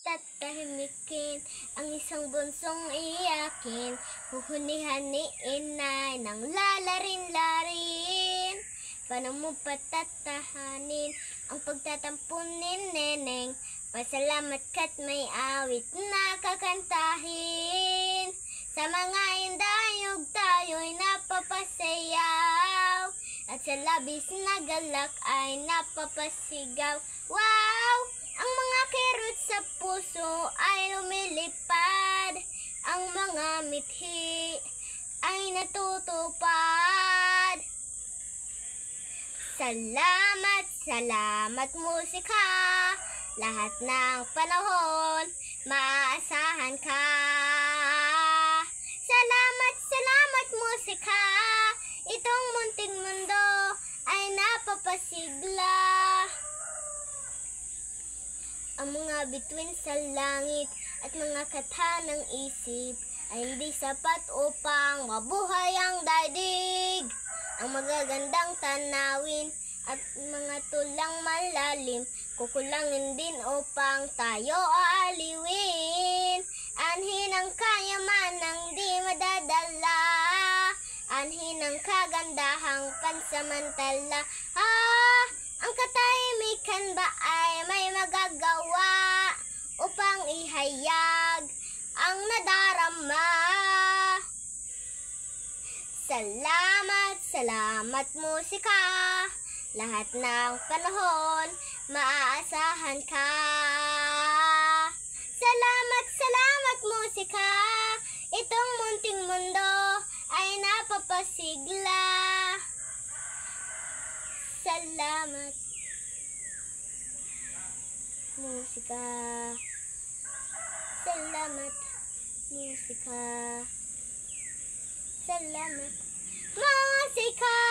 tatahimikin ang isang bunsong iyakin. Huhuni-haniin ay nang lalarin-larin. Paano mo patatahanin ang pagtatampunin, neneng? Pasalamat ka't may awit na kakantahin. Sa mga indayog tayo'y napapasayaw, at sa labis na galak ay napapasigaw. Wow! Ang mga kirot sa puso ay lumilipad, ang mga mithi ay natutupad. Salamat, salamat musika, lahat ng panahon maaasahan ka. Salamat, salamat musika, itong munting mundo ay napapasigla. Ang mga bituin sa langit at mga katha ng isip ay hindi sapat upang mabuhay ang daigdig. Ang magagandang tanawin at mga tulang malalim kukulangin din upang tayo aaliwin. Anhin ang kayamanang di madadala, anhin ang kagandahang pansamantala. Ang katahimikan ba ay may magagawa upang ihayag ang nadarama? Salamat, salamat musika, lahat ng panahon maaasahan ka. Salamat, salamat musika, itong munting mundo ay napapasigla. Salamat musika, salamat musika, salamat musika.